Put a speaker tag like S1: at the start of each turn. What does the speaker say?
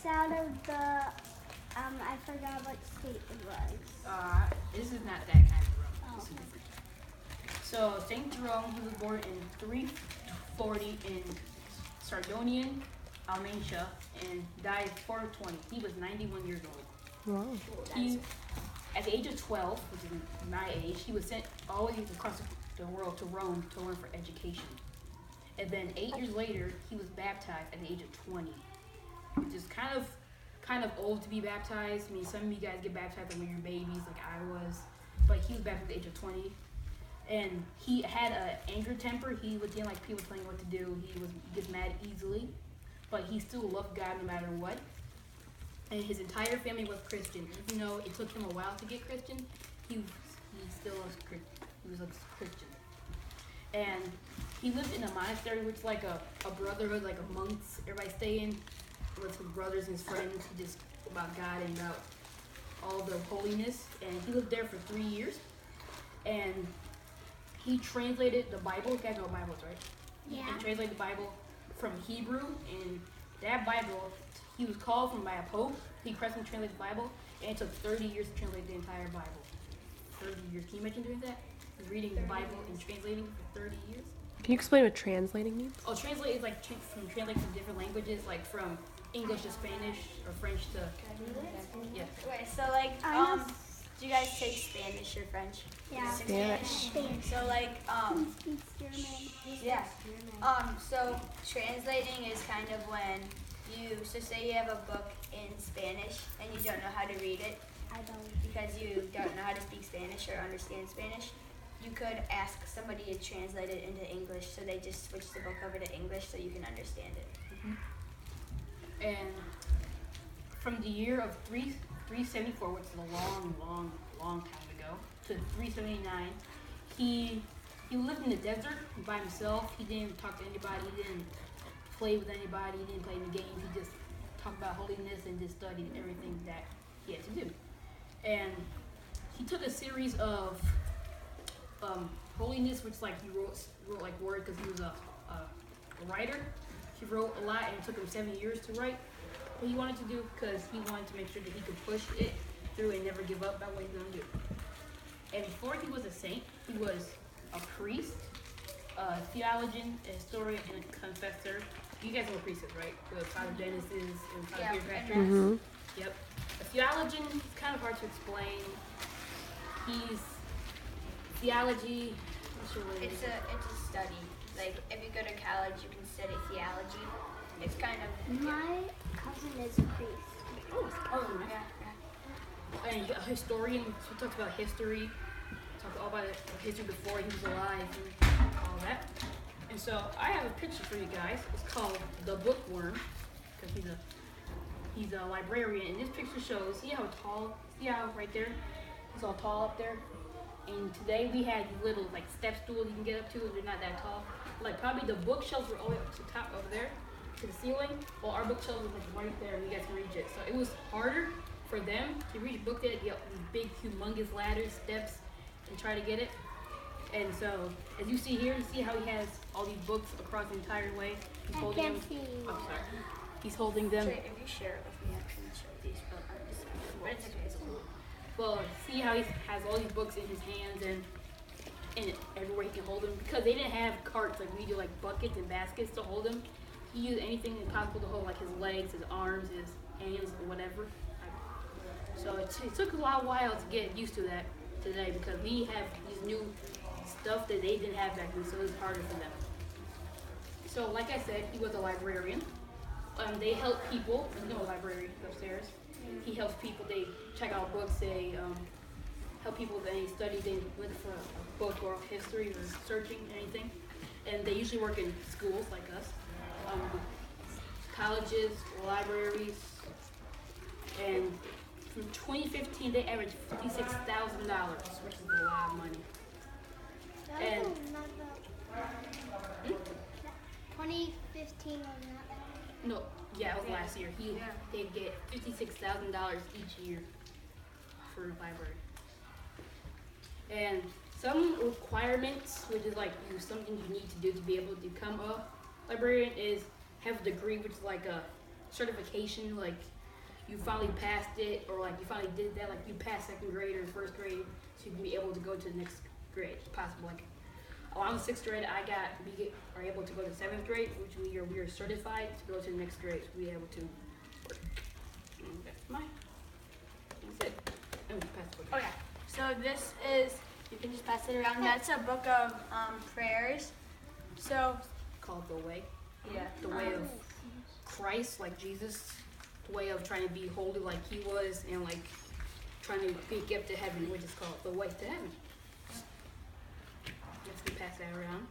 S1: it's out of the, I forgot what state it was.
S2: This is not that kind of Rome.
S1: Oh,
S2: This is
S1: okay.
S2: different. So Saint Jerome, he was born in 340 in Sardonian, Almatia, and died 420. He was 91 years old.
S3: Wow.
S2: He, at the age of 12, which is my age, he was sent all the way across the world to Rome to learn for education. And then 8 years later, he was baptized at the age of 20, which is kind of old to be baptized. I mean, some of you guys get baptized when you're babies, like I was, but he was baptized at the age of 20. And he had an angry temper. He didn't like people telling him what to do. He gets mad easily, but he still loved God no matter what. And his entire family was Christian. Even though it took him a while to get Christian, he still was Christian. He was a Christian. And he lived in a monastery, which is like a brotherhood, like a monks. Everybody stay in with his brothers and his friends, just about God and about all the holiness. And he lived there for 3 years. And he translated the Bible. You guys know Bibles, right?
S1: Yeah.
S2: He translated the Bible from Hebrew, and that Bible, he was called from by a pope. He personally translated the Bible, and it took 30 years to translate the entire Bible. 30 years. Can you imagine doing that? Reading the Bible and translating for 30 years?
S3: Can you explain what translating means?
S2: Oh, translate is like translating from different languages, like from English to Spanish or French to yeah.
S4: Wait, so like,
S1: I know
S4: do you guys take Spanish or French?
S1: Yeah.
S3: Spanish.
S4: So like,
S1: He speaks German.
S4: yeah. So translating is kind of when so say you have a book in Spanish and you don't know how to read it
S1: I don't.
S4: because you don't know how to speak Spanish or understand Spanish. You could ask somebody to translate it into English, so they just switch the book over to English so you can understand it.
S2: And from the year of 374, which is a long time ago, to 379, he lived in the desert by himself. He didn't talk to anybody. He didn't play with anybody. He didn't play any games. He just talked about holiness and just studied everything that he had to do. And he took a series of holiness, which like he wrote like word because he was a writer. He wrote a lot, and it took him 7 years to write what he wanted to do because he wanted to make sure that he could push it through and never give up about what he was going to do. And before he was a saint, he was a priest, a theologian, a historian, and a confessor. You guys know what priest is, right? The Father Genesis and Father Peter.
S3: Mm-hmm.
S2: Yep. A theologian is kind of hard to explain. He's theology. What's your word?
S4: It's a study. Like if you go to college, you can study theology. It's kind of
S1: My cousin is a priest.
S2: Oh,
S4: yeah.
S2: and a historian. He talks about history. Talks all about history before he was alive and all that. And so I have a picture for you guys. It's called The Bookworm because he's a librarian. And this picture shows. See how right there? He's all tall up there. And today we had these little like step stools you can get up to. They're not that tall. Like probably the bookshelves were all the way up to the top over there to the ceiling. Well, our bookshelf was like right there, and you guys can reach it. So it was harder for them to reach a book. They had to get up these big, humongous ladders, steps, and try to get it. And so, as you see here, you see how he has all these books across the entire way. He's
S1: I
S2: holding
S1: can't
S2: them.
S1: see.
S2: Oh, sorry. He's holding them.
S4: If you share it with me, I can show these. But it's okay. It's cool.
S2: Well, see how he has all these books in his hands and everywhere he can hold them. Because they didn't have carts like we do, like buckets and baskets to hold them. He used anything possible to hold, like his legs, his arms, his hands, or whatever. So it took a while to get used to that today because we have these new stuff that they didn't have back then, so it was harder for them. So, like I said, he was a librarian. They help people. You know, a librarian upstairs. He helps people. They check out books. They help people with any study. They look for a book or history or searching anything. And they usually work in schools like us, colleges, libraries. And from 2015, they averaged $56,000, which is a lot of money. And
S1: 2015 was not that.
S2: no, yeah, it was last year. They get $56,000 each year for the library. And some requirements, which is like something you need to do to be able to become a librarian, is have a degree, which is like a certification, like you finally passed it, or like you finally did that, like you passed second grade or first grade, so you can be able to go to the next grade, if possible. Like along the sixth grade, we are able to go to seventh grade, which we are certified to go to the next grade, to be able to work. And that's it. Oh, pass the book.
S4: Oh yeah. So this is, you can just pass it around. That's a book of prayers. So
S2: Called The Way.
S4: yeah.
S2: The way of Christ, like Jesus. The way of trying to be holy like he was, and like trying to get up to heaven, which is called The Way to Heaven. Let's pass that around.